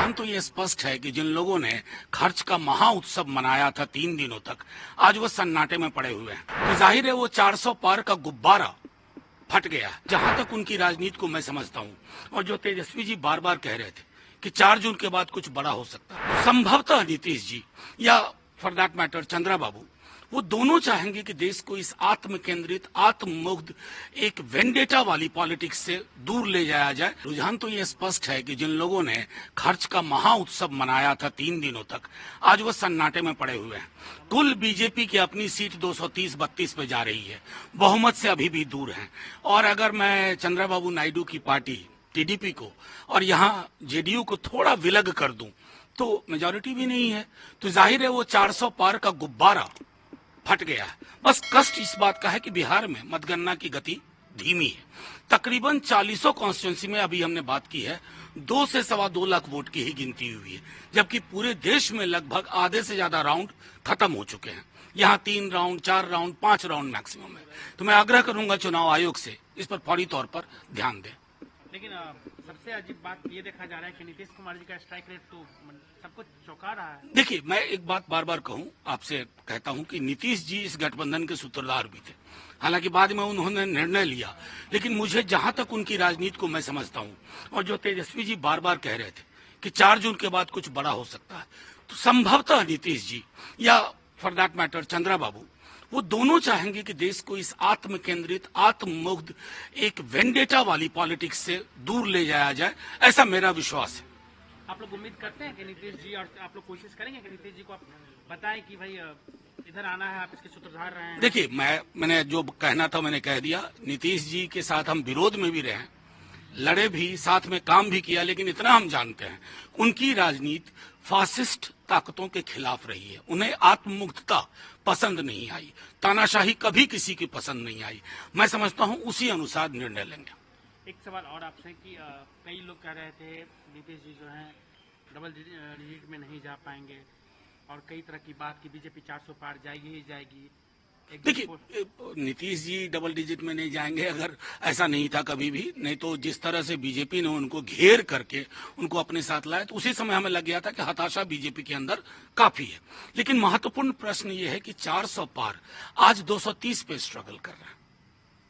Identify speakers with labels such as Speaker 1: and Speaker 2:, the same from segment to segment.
Speaker 1: रुझान तो ये स्पष्ट है कि जिन लोगों ने खर्च का महा उत्सव मनाया था 3 दिनों तक, आज वो सन्नाटे में पड़े हुए हैं। तो जाहिर है वो 400 पार का गुब्बारा फट गया। जहां तक उनकी राजनीति को मैं समझता हूं, और जो तेजस्वी जी बार बार कह रहे थे कि 4 जून के बाद कुछ बड़ा हो सकता है, संभवतः नीतीश जी या फॉर दैट मैटर चंद्रा बाबू, वो दोनों चाहेंगे कि देश को इस आत्म केंद्रित, आत्ममुग्ध, एक वेंडेटा वाली पॉलिटिक्स से दूर ले जाया जाए। रुझान तो ये स्पष्ट है कि जिन लोगों ने खर्च का महा उत्सव मनाया था 3 दिनों तक, आज वो सन्नाटे में पड़े हुए हैं। कुल बीजेपी की अपनी सीट 230-32 पे जा रही है, बहुमत से अभी भी दूर हैं। और अगर मैं चंद्रबाबू नायडू की पार्टी टीडीपी को और यहाँ जेडीयू को थोड़ा विलग कर दूं, तो मेजोरिटी भी नहीं है। तो जाहिर है वो 400 पार का गुब्बारा फट गया है। बस कष्ट इस बात का है कि बिहार में मतगणना की गति धीमी है। तकरीबन 40 कॉन्स्टिट्यूंसी में अभी हमने बात की है, 2 से 2.25 लाख वोट की ही गिनती हुई है, जबकि पूरे देश में लगभग आधे से ज्यादा राउंड खत्म हो चुके हैं। यहाँ 3 राउंड, 4 राउंड, 5 राउंड मैक्सिमम है। तो मैं आग्रह करूंगा चुनाव आयोग से इस पर फौरी तौर पर ध्यान दें।
Speaker 2: लेकिन सबसे अजीब बात ये देखा जा रहा है कि नीतीश कुमार जी का स्ट्राइक रेट तो सबको चौंका रहा है।
Speaker 1: देखिए, मैं एक बात बार बार कहूं, आपसे कहता हूं कि नीतीश जी इस गठबंधन के सूत्रधार भी थे। हालांकि बाद में उन्होंने निर्णय लिया, लेकिन मुझे जहां तक उनकी राजनीति को मैं समझता हूं, और जो तेजस्वी जी बार बार कह रहे थे कि 4 जून के बाद कुछ बड़ा हो सकता है, तो संभवतः नीतीश जी या फॉर दैट मैटर चंद्रा बाबू, वो दोनों चाहेंगे कि देश को इस आत्म केंद्रित, आत्ममुग्ध, एक वेंडेटा वाली पॉलिटिक्स से दूर ले जाया जाए, ऐसा मेरा विश्वास है।
Speaker 2: आप लोग उम्मीद करते हैं कि नीतीश जी, और आप लोग कोशिश करेंगे कि नीतीश जी को आप बताएं कि भाई इधर आना है, आप इसके सूत्रधार रहे हैं?
Speaker 1: देखिए, मैंने जो कहना था मैंने कह दिया। नीतीश जी के साथ हम विरोध में भी रहे, लड़े भी, साथ में काम भी किया, लेकिन इतना हम जानते हैं उनकी राजनीति फासिस्ट ताकतों के खिलाफ रही है। उन्हें आत्ममुग्धता पसंद नहीं आई, तानाशाही कभी किसी की पसंद नहीं आई। मैं समझता हूं उसी अनुसार निर्णय लेंगे।
Speaker 2: एक सवाल और आपसे कि कई लोग कह रहे थे नीतीश जी जो हैं डबल डिजिट में नहीं जा पाएंगे, और कई तरह की बात की बीजेपी 400 पार जाएगी ही जाएगी।
Speaker 1: देखिए, नीतीश जी डबल डिजिट में नहीं जाएंगे, अगर ऐसा नहीं था कभी भी। नहीं तो जिस तरह से बीजेपी ने उनको घेर करके उनको अपने साथ लाया, तो उसी समय हमें लग गया था कि हताशा बीजेपी के अंदर काफी है। लेकिन महत्वपूर्ण प्रश्न ये है कि 400 पार आज 230 पे स्ट्रगल कर रहे हैं,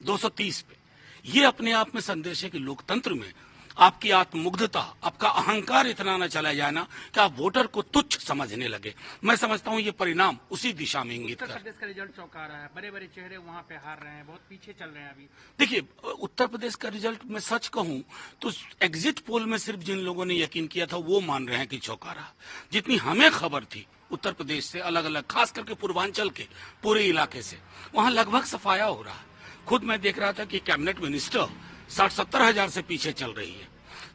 Speaker 1: 230 पे। ये अपने आप में संदेश है कि लोकतंत्र में आपकी आत्ममुग्धता, आपका अहंकार इतना न चला जाए ना कि आप वोटर को तुच्छ समझने लगे। मैं समझता हूं ये परिणाम उसी दिशा में इंगित कर।
Speaker 2: उत्तर प्रदेश का रिजल्ट चौंका रहा है, बड़े बड़े चेहरे वहां पे हार रहे हैं, बहुत पीछे चल रहे हैं अभी।
Speaker 1: देखिए, उत्तर प्रदेश का रिजल्ट मैं सच कहूं तो एग्जिट पोल में सिर्फ जिन लोगों ने यकीन किया था वो मान रहे हैं कि चौंका रहा। जितनी हमें खबर थी उत्तर प्रदेश से अलग अलग, खास करके पूर्वांचल के पूरे इलाके से, वहां लगभग सफाया हो रहा है। खुद मैं देख रहा था कि कैबिनेट मिनिस्टर 60-70 हजार से पीछे चल रही है।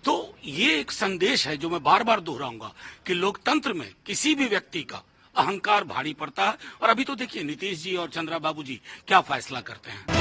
Speaker 1: तो ये एक संदेश है जो मैं बार बार दोहराऊंगा कि लोकतंत्र में किसी भी व्यक्ति का अहंकार भारी पड़ता है। और अभी तो देखिए नीतीश जी और चंद्रा बाबू जी क्या फैसला करते हैं।